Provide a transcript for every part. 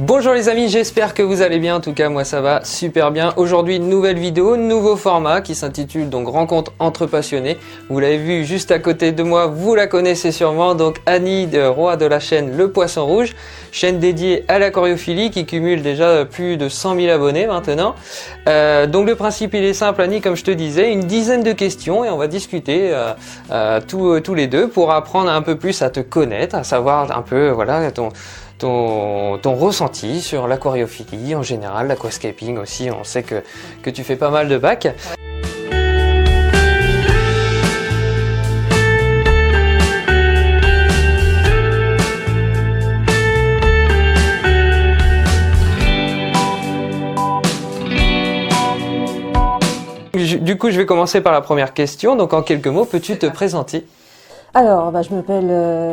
Bonjour les amis, j'espère que vous allez bien, en tout cas moi ça va super bien. Aujourd'hui une nouvelle vidéo, nouveau format qui s'intitule donc Rencontre entre passionnés. Vous l'avez vu juste à côté de moi, vous la connaissez sûrement, donc Annie, roi de la chaîne Le Poisson Rouge, chaîne dédiée à l'aquariophilie qui cumule déjà plus de 100 000 abonnés maintenant. Donc le principe il est simple Annie, comme je te disais, une dizaine de questions et on va discuter tous les deux pour apprendre un peu plus à te connaître, à savoir un peu voilà ton ressenti sur l'aquariophilie en général, l'aquascaping aussi, on sait que tu fais pas mal de bacs. Du coup, je vais commencer par la première question. Donc, en quelques mots, peux-tu te présenter ? Alors, je m'appelle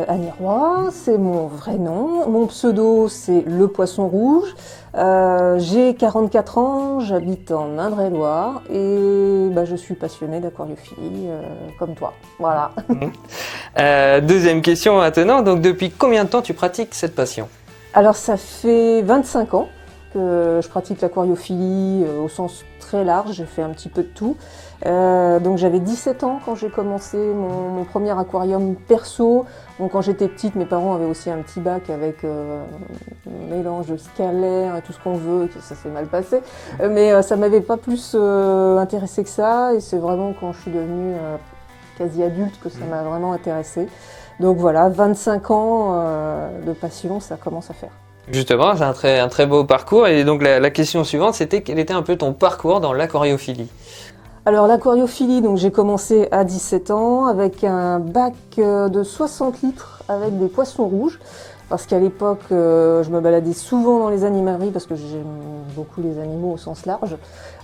Annie Roy, c'est mon vrai nom. Mon pseudo, c'est Le Poisson Rouge. J'ai 44 ans, j'habite en Indre-et-Loire et je suis passionnée d'aquariophilie comme toi. Voilà. Deuxième question maintenant. Donc, depuis combien de temps tu pratiques cette passion ? Alors, ça fait 25 ans que je pratique l'aquariophilie au sens très large. J'ai fait un petit peu de tout. Donc j'avais 17 ans quand j'ai commencé mon premier aquarium perso. Donc quand j'étais petite, mes parents avaient aussi un petit bac avec un mélange de scalaire et tout ce qu'on veut, ça s'est mal passé. Mais ça m'avait pas plus intéressé que ça, et c'est vraiment quand je suis devenue quasi adulte que ça m'a vraiment intéressée. Donc voilà, 25 ans de passion, ça commence à faire. Justement, c'est un très beau parcours. Et donc la question suivante, c'était quel était un peu ton parcours dans l'aquariophilie ? Alors l'aquariophilie, donc j'ai commencé à 17 ans avec un bac de 60 litres avec des poissons rouges. Parce qu'à l'époque, je me baladais souvent dans les animaleries parce que j'aime beaucoup les animaux au sens large,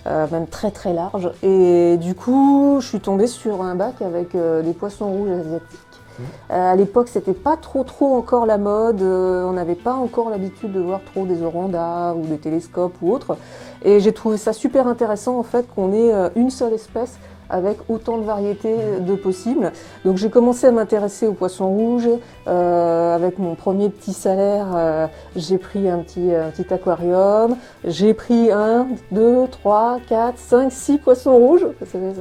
même très très large. Et du coup, je suis tombée sur un bac avec des poissons rouges asiatiques. À l'époque, c'était pas trop encore la mode, on n'avait pas encore l'habitude de voir trop des orandas ou des télescopes ou autres. Et j'ai trouvé ça super intéressant en fait qu'on ait une seule espèce avec autant de variétés de possibles. Donc j'ai commencé à m'intéresser aux poissons rouges. Avec mon premier petit salaire, j'ai pris un petit aquarium. J'ai pris 1, 2, 3, 4, 5, 6 poissons rouges.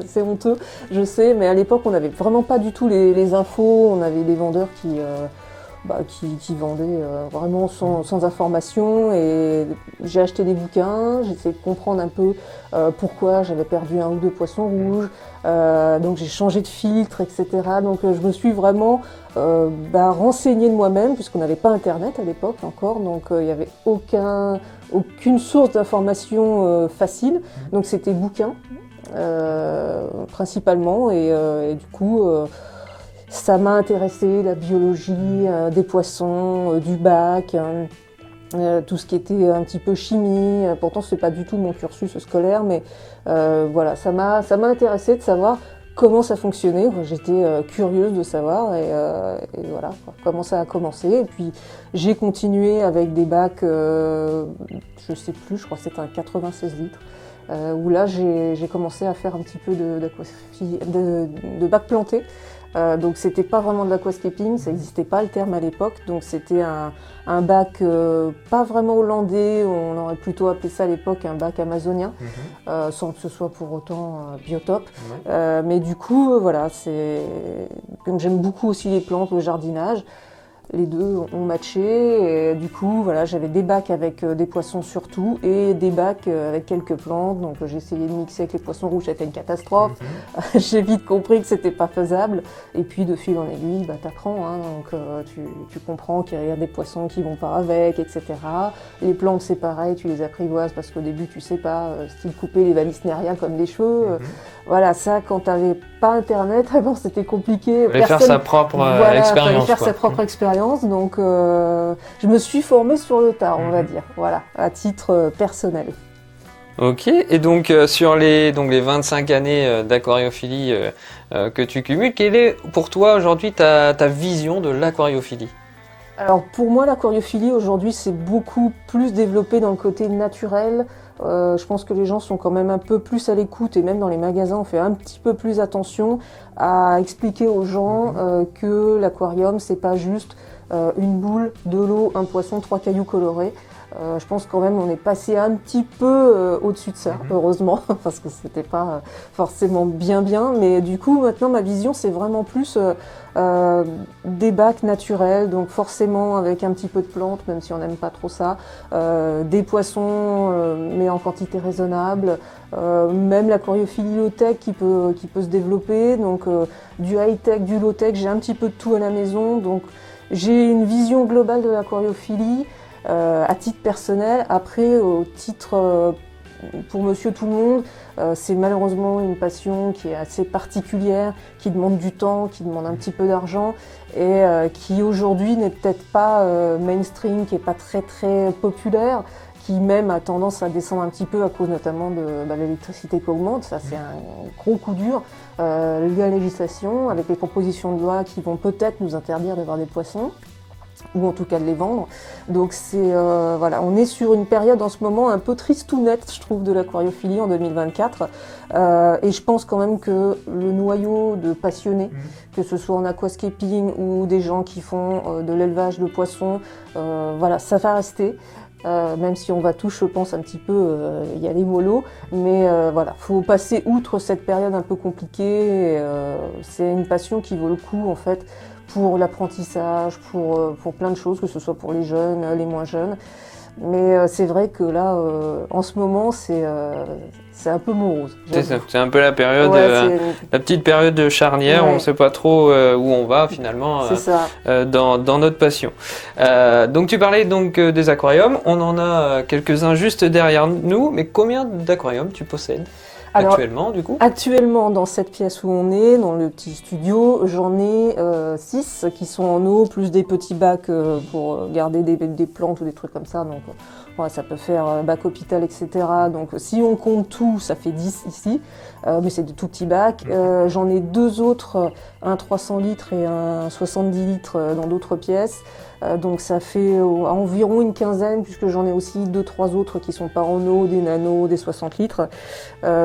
C'est honteux, je sais, mais à l'époque on n'avait vraiment pas du tout les infos. On avait des vendeurs qui vendaient vraiment sans information, et j'ai acheté des bouquins, j'ai essayé de comprendre un peu pourquoi j'avais perdu 1 ou 2 poissons rouges, donc j'ai changé de filtre, etc. Donc je me suis vraiment renseignée de moi-même, puisqu'on n'avait pas internet à l'époque encore, donc il n'y avait aucune source d'information facile, donc c'était bouquins principalement, et du coup ça m'a intéressé, la biologie des poissons, du bac, tout ce qui était un petit peu chimie. Pourtant, c'est pas du tout mon cursus scolaire, mais voilà, ça m'a intéressé de savoir comment ça fonctionnait. J'étais curieuse de savoir, et voilà comment ça a commencé. Et puis j'ai continué avec des bacs, je sais plus, je crois que c'était un 96 litres. Où là j'ai commencé à faire un petit peu de bac planté. Donc c'était pas vraiment de l'aquascaping, ça n'existait pas le terme à l'époque, donc c'était un bac pas vraiment hollandais, on aurait plutôt appelé ça à l'époque un bac amazonien, sans que ce soit pour autant biotope. Mais du coup voilà, comme j'aime beaucoup aussi les plantes, le jardinage, les deux ont matché, et du coup voilà, j'avais des bacs avec des poissons surtout et des bacs avec quelques plantes, donc j'ai essayé de mixer avec les poissons rouges, c'était une catastrophe. J'ai vite compris que c'était pas faisable, et puis de fil en aiguille t'apprends, donc tu comprends qu'il y a des poissons qui vont pas avec, etc. Les plantes c'est pareil, tu les apprivoises parce qu'au début tu sais pas, style couper les vallisnérias comme des cheveux. Voilà, ça quand t'avais pas internet avant c'était compliqué. Il fallait faire sa propre expérience. Sa propre expérience. Donc je me suis formée sur le tard, on va dire, voilà, à titre personnel. Ok, et donc sur les 25 années d'aquariophilie que tu cumules, quelle est pour toi aujourd'hui ta vision de l'aquariophilie ? Alors pour moi, l'aquariophilie aujourd'hui c'est beaucoup plus développé dans le côté naturel. Je pense que les gens sont quand même un peu plus à l'écoute, et même dans les magasins on fait un petit peu plus attention à expliquer aux gens que l'aquarium c'est pas juste une boule, de l'eau, un poisson, 3 cailloux colorés. Je pense quand même on est passé un petit peu au-dessus de ça, heureusement, parce que c'était pas forcément bien, mais du coup maintenant ma vision c'est vraiment plus des bacs naturels, donc forcément avec un petit peu de plantes, même si on n'aime pas trop ça, des poissons mais en quantité raisonnable, même l'aquariophilie low-tech qui peut se développer, donc du high-tech, du low-tech, j'ai un petit peu de tout à la maison, donc j'ai une vision globale de l'aquariophilie à titre personnel. Après, au titre pour monsieur tout le monde, c'est malheureusement une passion qui est assez particulière, qui demande du temps, qui demande un petit peu d'argent et qui aujourd'hui n'est peut-être pas mainstream, qui n'est pas très très populaire, qui même a tendance à descendre un petit peu à cause notamment de l'électricité qui augmente. Ça c'est un gros coup dur. La législation, avec les propositions de loi qui vont peut-être nous interdire d'avoir des poissons, ou en tout cas de les vendre. Donc c'est voilà, on est sur une période en ce moment un peu tristounette, je trouve, de l'aquariophilie en 2024. Et je pense quand même que le noyau de passionnés, que ce soit en aquascaping ou des gens qui font de l'élevage de poissons, voilà, ça va rester. Même si on va tous, je pense, un petit peu y aller mollo, mais voilà, faut passer outre cette période un peu compliquée. C'est une passion qui vaut le coup en fait pour l'apprentissage, pour plein de choses, que ce soit pour les jeunes, les moins jeunes. Mais c'est vrai que là, en ce moment, c'est un peu morose. C'est ça, c'est un peu la période, la petite période de charnière, on ne sait pas trop où on va finalement dans notre passion. Donc tu parlais donc des aquariums, on en a quelques-uns juste derrière nous, mais combien d'aquariums tu possèdes actuellement du coup? Actuellement, dans cette pièce où on est, dans le petit studio, j'en ai 6 qui sont en eau, plus des petits bacs pour garder des plantes ou des trucs comme ça. Donc ouais, ça peut faire bac hôpital, etc. Donc si on compte tout, ça fait 10 ici, mais c'est de tout petits bacs. J'en ai 2 autres, un 300 litres et un 70 litres dans d'autres pièces. Donc ça fait environ une quinzaine, puisque j'en ai aussi 2-3 autres qui sont pas en eau, des nanos, des 60 litres.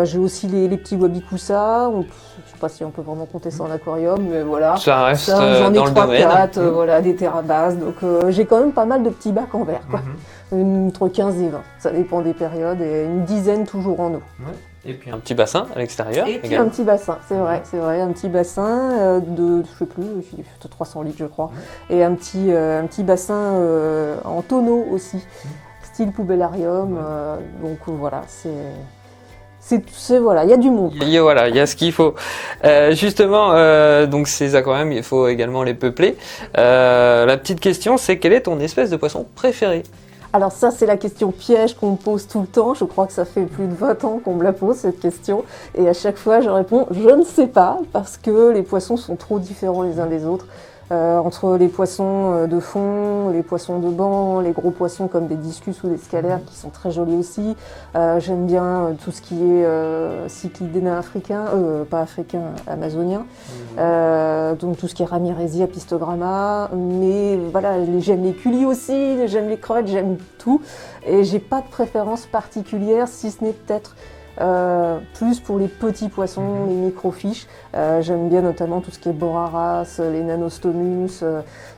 J'ai aussi les petits wabikusa. Je sais pas si on peut vraiment compter ça en aquarium, mais voilà. Ça reste j'en ai dans 3, le domaine. 4, voilà, des terrabasses. Donc j'ai quand même pas mal de petits bacs en verre, quoi. Entre 15 et 20, ça dépend des périodes, et une dizaine toujours en eau. Et puis un petit bassin à l'extérieur. Et puis un petit bassin, c'est vrai, un petit bassin de, je sais plus, de 300 litres je crois. Et un petit bassin en tonneau aussi, style poubellarium. Donc voilà, voilà, il y a du monde. Voilà, il y a ce qu'il faut. Justement, donc ces aquariums, il faut également les peupler. La petite question, c'est quelle est ton espèce de poisson préférée? Alors ça, c'est la question piège qu'on me pose tout le temps. Je crois que ça fait plus de 20 ans qu'on me la pose, cette question. Et à chaque fois, je réponds « je ne sais pas » parce que les poissons sont trop différents les uns des autres. Entre les poissons de fond, les poissons de banc, les gros poissons comme des discus ou des scalaires qui sont très jolis aussi. J'aime bien tout ce qui est cyclidéna africain, pas africain, amazonien. Donc tout ce qui est Ramirezi, Apistogramma. Mais voilà, j'aime les culis aussi, j'aime les crevettes, j'aime tout. Et j'ai pas de préférence particulière, si ce n'est peut-être plus pour les petits poissons, les microfiches. J'aime bien notamment tout ce qui est boraras, les nanostomus,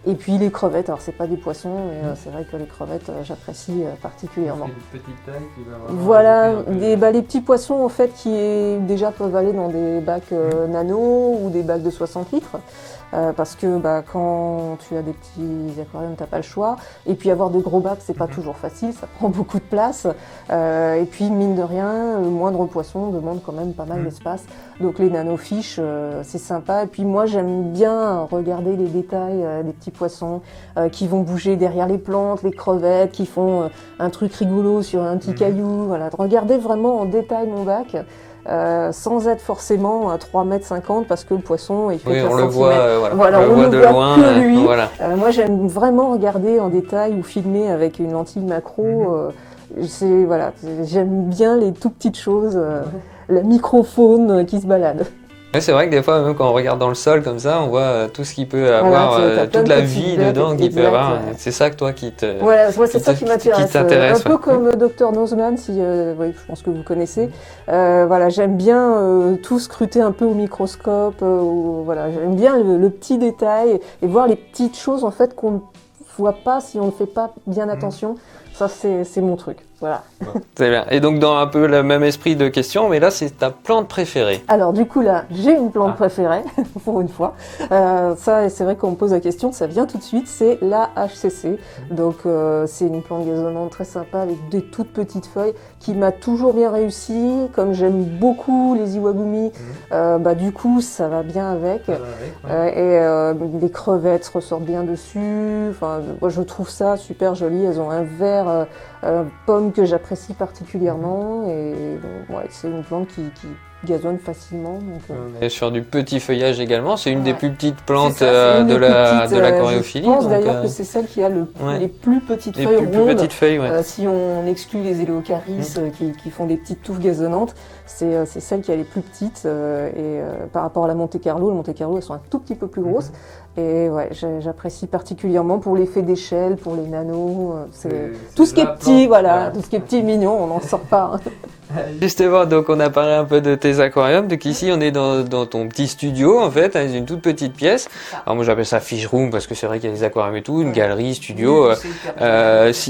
et puis les crevettes. Alors c'est pas des poissons, mais c'est vrai que les crevettes j'apprécie particulièrement. C'est une petite taille qui va voilà, les petits poissons en fait qui déjà peuvent aller dans des bacs nano ou des bacs de 60 litres. Parce que quand tu as des petits aquariums, t'as pas le choix. Et puis avoir des gros bacs, c'est pas toujours facile, ça prend beaucoup de place. Et puis mine de rien, le moindre poisson demande quand même pas mal d'espace. Donc les nanofiches, c'est sympa. Et puis moi, j'aime bien regarder les détails des petits poissons qui vont bouger derrière les plantes, les crevettes, qui font un truc rigolo sur un petit caillou. Voilà, de regarder vraiment en détail mon bac. Sans être forcément à 3,50 m parce que le poisson il fait 15 cm. On le voit, voilà, on le voit de loin. Que lui. Voilà. Moi j'aime vraiment regarder en détail ou filmer avec une lentille macro. Voilà, j'aime bien les tout petites choses, la microfaune qui se balade. Ouais, c'est vrai que des fois, même quand on regarde dans le sol comme ça, on voit tout ce qui peut avoir, toute la vie dedans qu'il peut avoir. C'est ça que toi qui te. Voilà, c'est ça qui m'intéresse. Un peu comme Dr Nozman, si, oui, je pense que vous connaissez. Voilà, j'aime bien tout scruter un peu au microscope. Voilà, j'aime bien le petit détail et voir les petites choses en fait qu'on voit pas si on ne fait pas bien attention. Ça, c'est mon truc. Voilà. C'est bien. Et donc, dans un peu le même esprit de question, mais là, c'est ta plante préférée. Alors, du coup, là, j'ai une plante préférée, pour une fois. Ça, c'est vrai qu'on me pose la question, ça vient tout de suite, c'est la HCC. Donc, c'est une plante gazonnante très sympa avec des toutes petites feuilles qui m'a toujours bien réussi. Comme j'aime beaucoup les iwagumi, du coup, ça va bien avec. Les crevettes ressortent bien dessus. Enfin, moi, je trouve ça super joli. Elles ont un vert pomme que j'apprécie particulièrement et c'est une plante qui gazonne facilement. Donc, Et sur du petit feuillage également, c'est une des plus petites plantes de la coréophilie. Je pense d'ailleurs que c'est celle qui a les plus petites feuilles rondes. Plus petites feuilles, si on exclut les Éléocaris qui font des petites touffes gazonnantes, c'est celle qui a les plus petites. Par rapport à la Monte Carlo, elles sont un tout petit peu plus grosses. Et j'apprécie particulièrement pour l'effet d'échelle, pour les nanos. Tout ce qui est petit, tout ce qui est petit et mignon, on n'en sort pas. Justement, donc on a parlé un peu de tes aquariums. Donc ici, on est dans ton petit studio, en fait, dans une toute petite pièce. Alors moi, j'appelle ça fish room parce que c'est vrai qu'il y a des aquariums et tout, une galerie, studio.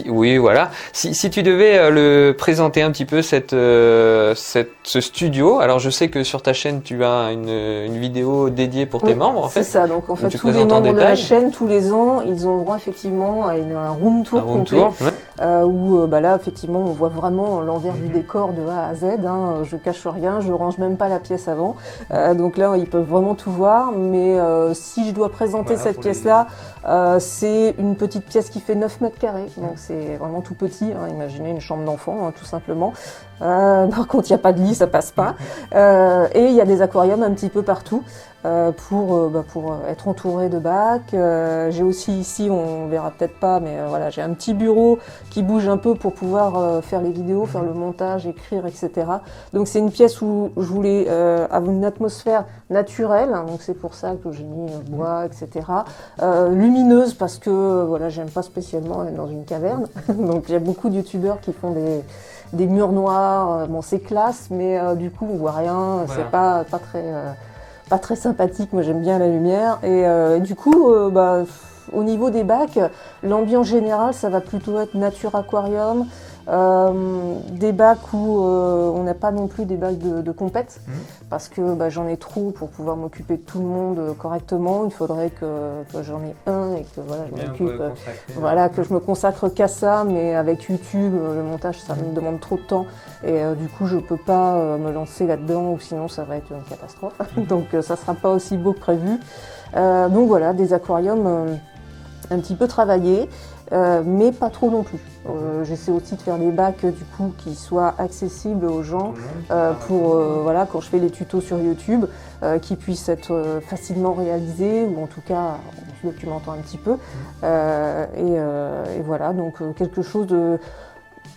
Oui, voilà. Si tu devais le présenter un petit peu ce studio, alors je sais que sur ta chaîne, tu as une vidéo dédiée pour tes membres, en fait. C'est ça. Donc en fait, tous les membres de la chaîne, tous les ans, ils ont droit effectivement à un room tour complet. Où là, effectivement, on voit vraiment l'envers du décor de A à Z. Je cache rien, je range même pas la pièce avant. Donc là, ils peuvent vraiment tout voir. Mais si je dois présenter cette pièce-là, c'est une petite pièce qui fait 9 mètres carrés. Donc c'est vraiment tout petit. Imaginez une chambre d'enfant, tout simplement. Par contre, il n'y a pas de lit, ça passe pas. Et il y a des aquariums un petit peu partout. Pour être entouré de bacs. J'ai aussi ici, on verra peut-être pas, mais j'ai un petit bureau qui bouge un peu pour pouvoir faire les vidéos, faire le montage, écrire, etc. Donc c'est une pièce où je voulais avoir une atmosphère naturelle, donc c'est pour ça que j'ai mis bois, etc. Lumineuse parce que j'aime pas spécialement être dans une caverne. Donc il y a beaucoup de youtubeurs qui font des murs noirs. Bon, c'est classe, mais du coup on voit rien. C'est pas très sympathique, moi j'aime bien la lumière. Et du coup, au niveau des bacs, l'ambiance générale, ça va plutôt être nature aquarium, des bacs où on n'a pas non plus des bacs de compète, parce que j'en ai trop pour pouvoir m'occuper de tout le monde correctement. Il faudrait que j'en ai un et que que je me consacre qu'à ça, mais avec YouTube, le montage, ça me demande trop de temps. Et du coup, je peux pas me lancer là-dedans, ou sinon ça va être une catastrophe. Donc ça sera pas aussi beau que prévu. Donc voilà, des aquariums un petit peu travaillés, mais pas trop non plus. J'essaie aussi de faire des bacs du coup qui soient accessibles aux gens pour quand je fais les tutos sur YouTube, qui puissent être facilement réalisés, ou en tout cas en se documentant un petit peu. Et voilà, donc quelque chose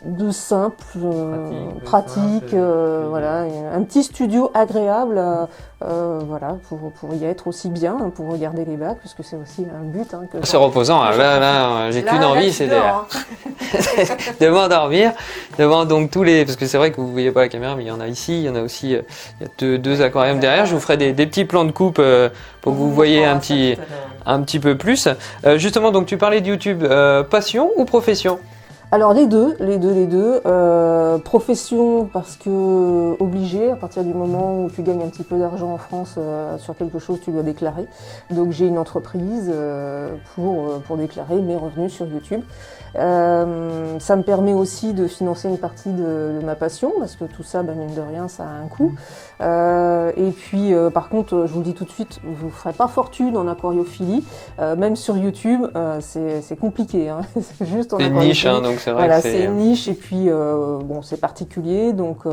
de simple, pratique, un petit studio agréable, pour y être aussi bien, pour regarder les bacs, parce que c'est aussi un but. C'est reposant, là j'ai qu'une envie, c'est de m'endormir devant donc tous les, parce que c'est vrai que vous voyez pas la caméra, mais il y en a ici, il y en a aussi, il y a deux aquariums derrière. Je vous ferai des petits plans de coupe pour que vous voyez un petit peu plus. Justement, donc tu parlais de YouTube, passion ou profession? Alors les deux. Profession parce que obligé, à partir du moment où tu gagnes un petit peu d'argent en France sur quelque chose, tu dois déclarer. Donc j'ai une entreprise pour déclarer mes revenus sur YouTube. Ça me permet aussi de financer une partie de ma passion, parce que tout ça, mine de rien, ça a un coût. Et puis par contre, je vous le dis tout de suite, vous ne ferez pas fortune en aquariophilie, même sur YouTube, c'est compliqué. C'est juste en aquariophilie. Niche, donc c'est vrai que c'est une niche, et puis c'est particulier, donc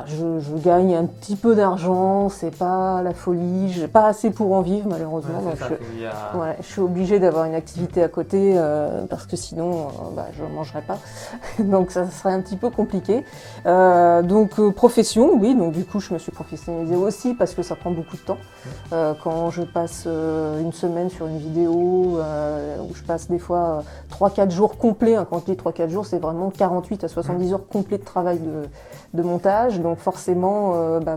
je gagne un petit peu d'argent, c'est pas la folie, j'ai pas assez pour en vivre malheureusement, donc je suis obligée d'avoir une activité à côté parce que sinon je ne mangerai pas, donc ça serait un petit peu compliqué. Donc profession, oui, donc du coup je me suis professionnalisée aussi parce que ça prend beaucoup de temps. Quand je passe une semaine sur une vidéo, où je passe des fois 3-4 jours complets, quand je dis 3-4 jours, c'est vraiment 48 à 70 heures complets de travail de montage, donc forcément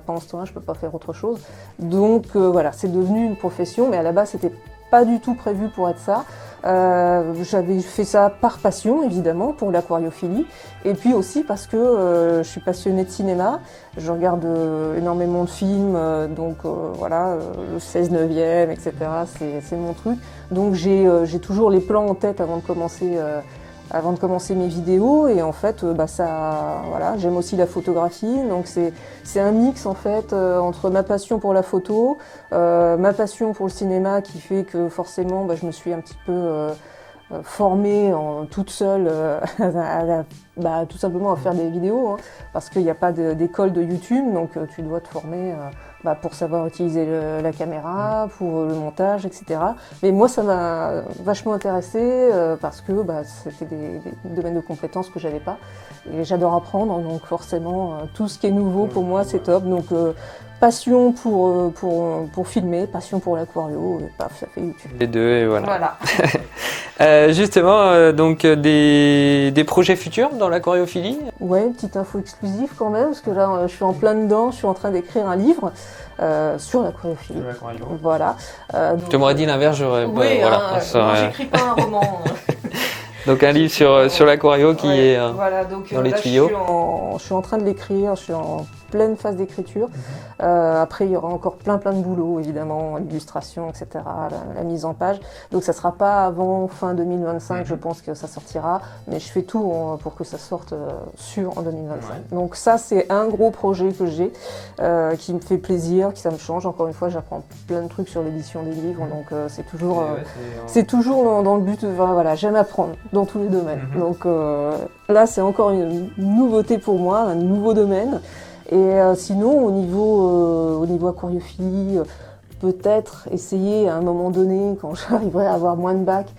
pendant ce temps-là je peux pas faire autre chose, donc c'est devenu une profession, mais à la base c'était pas du tout prévu pour être ça. J'avais fait ça par passion, évidemment, pour l'aquariophilie, et puis aussi parce que je suis passionnée de cinéma. Je regarde énormément de films, donc voilà, le 16/9e, etc., c'est mon truc. Donc j'ai toujours les plans en tête avant de commencer mes vidéos, et en fait, voilà, j'aime aussi la photographie, donc c'est un mix en fait entre ma passion pour la photo, ma passion pour le cinéma qui fait que forcément je me suis un petit peu formée toute seule tout simplement à faire des vidéos, hein, parce qu'il n'y a pas d'école de YouTube, donc tu dois te former pour savoir utiliser la caméra, pour le montage, etc. Mais moi, ça m'a vachement intéressée parce que c'était des domaines de compétences que j'avais pas. Et j'adore apprendre, donc forcément, tout ce qui est nouveau pour moi, c'est top. Donc, passion pour filmer, passion pour l'aquario, et paf, ça fait YouTube. Les deux, et voilà. Voilà. Justement, donc des projets futurs dans l'aquariophilie? Ouais, une petite info exclusive quand même, parce que là, je suis en plein dedans, je suis en train d'écrire un livre sur l'aquariophilie. Voilà. Je t'aurais dit l'inverse, j'aurais... Oui, voilà, moi, j'écris pas un roman. Donc un livre sur l'aquario qui est voilà, donc, dans les là, tuyaux. Je suis en train de l'écrire, je suis en pleine phase d'écriture. Après, il y aura encore plein de boulot, évidemment, l'illustration, etc., la mise en page. Donc ça ne sera pas avant fin 2025, je pense que ça sortira. Mais je fais tout pour que ça sorte sûr en 2025. Ouais. Donc ça, c'est un gros projet que j'ai, qui me fait plaisir, qui ça me change. Encore une fois, j'apprends plein de trucs sur l'édition des livres. Donc c'est toujours dans le but de... Voilà, j'aime apprendre dans tous les domaines. Donc là, c'est encore une nouveauté pour moi, un nouveau domaine. Et sinon, au niveau aquariophilie, peut-être essayer à un moment donné, quand j'arriverai à avoir moins de bacs,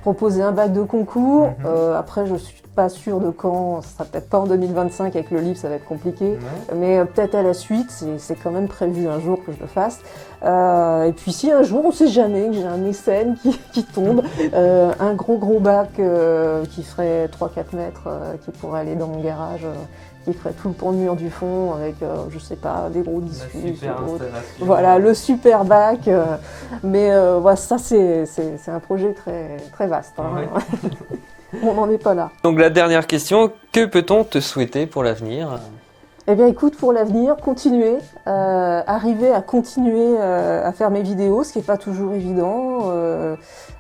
proposer un bac de concours. Après, je suis pas sûre de quand, ce sera peut-être pas en 2025, avec le livre ça va être compliqué, mais peut-être à la suite, c'est quand même prévu un jour que je le fasse. Et puis si un jour, on sait jamais, que j'ai un mécène qui tombe, un gros bac qui ferait 3-4 mètres, qui pourrait aller dans mon garage, qui ferait tout le pont de mur du fond avec, je sais pas, des gros disques. Voilà, le super bac. Mais voilà, ça c'est un projet très vaste. Hein. On n'en est pas là. Donc la dernière question, que peut-on te souhaiter pour l'avenir ? Eh bien écoute, pour l'avenir, continuer, arriver à continuer à faire mes vidéos, ce qui n'est pas toujours évident,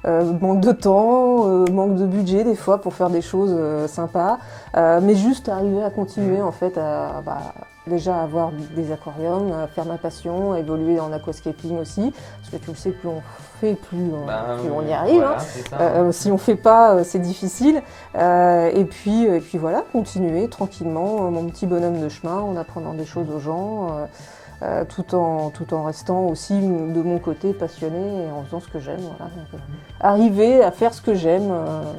manque de temps, manque de budget des fois pour faire des choses sympas, mais juste arriver à continuer en fait à déjà avoir des aquariums, à faire ma passion, à évoluer en aquascaping aussi, parce que tu le sais, plus on fait, plus on y arrive. Voilà, hein. Si on fait pas, c'est difficile. Et puis voilà, continuer tranquillement mon petit bonhomme de chemin, en apprenant des choses aux gens, tout en restant aussi de mon côté passionné et en faisant ce que j'aime. Voilà. Donc, arriver à faire ce que j'aime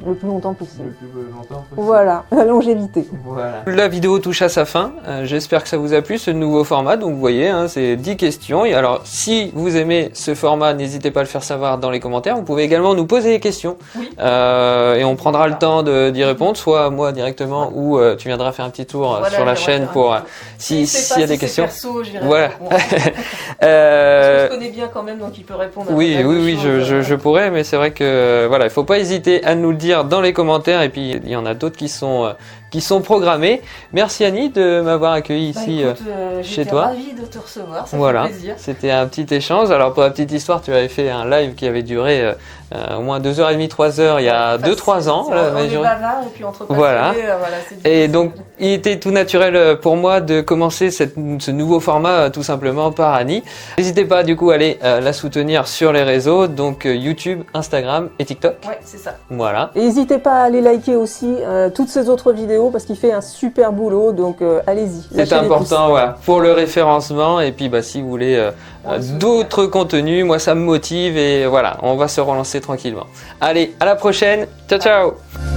le plus longtemps possible. Voilà, la longévité. Voilà. La vidéo touche à sa fin. J'espère que ça vous a plu, ce nouveau format. Donc vous voyez, hein, c'est 10 questions. Et alors, si vous aimez ce format, n'hésitez pas à le faire savoir dans les commentaires. Vous pouvez également nous poser des questions. Oui. Et on prendra le temps d'y répondre, soit moi directement, ou tu viendras faire un petit tour sur la chaîne pour s'il y a des questions. Perso, voilà. Bon. Parce que je connais bien quand même, donc il peut répondre à oui, je pourrais, mais c'est vrai que voilà, il faut pas hésiter à nous le dire dans les commentaires, et puis il y en a d'autres qui sont programmés. Merci Annie de m'avoir accueilli ici chez toi. J'étais ravie de te recevoir, ça voilà. fait plaisir. C'était un petit échange. Alors pour la petite histoire, tu avais fait un live qui avait duré au moins 2h30, 3h il y a 2-3 ans. On est bavard et puis entre passionnés, voilà. C'est et donc il était tout naturel pour moi de commencer ce nouveau format tout simplement par Annie. N'hésitez pas du coup à aller la soutenir sur les réseaux, donc YouTube, Instagram et TikTok. Ouais, c'est ça. Voilà. Et n'hésitez pas à aller liker aussi toutes ces autres vidéos parce qu'il fait un super boulot, donc allez-y. C'est important, voilà, pour le référencement, et puis si vous voulez d'autres contenus, moi ça me motive, et voilà, on va se relancer tranquillement. Allez, à la prochaine, ciao ciao.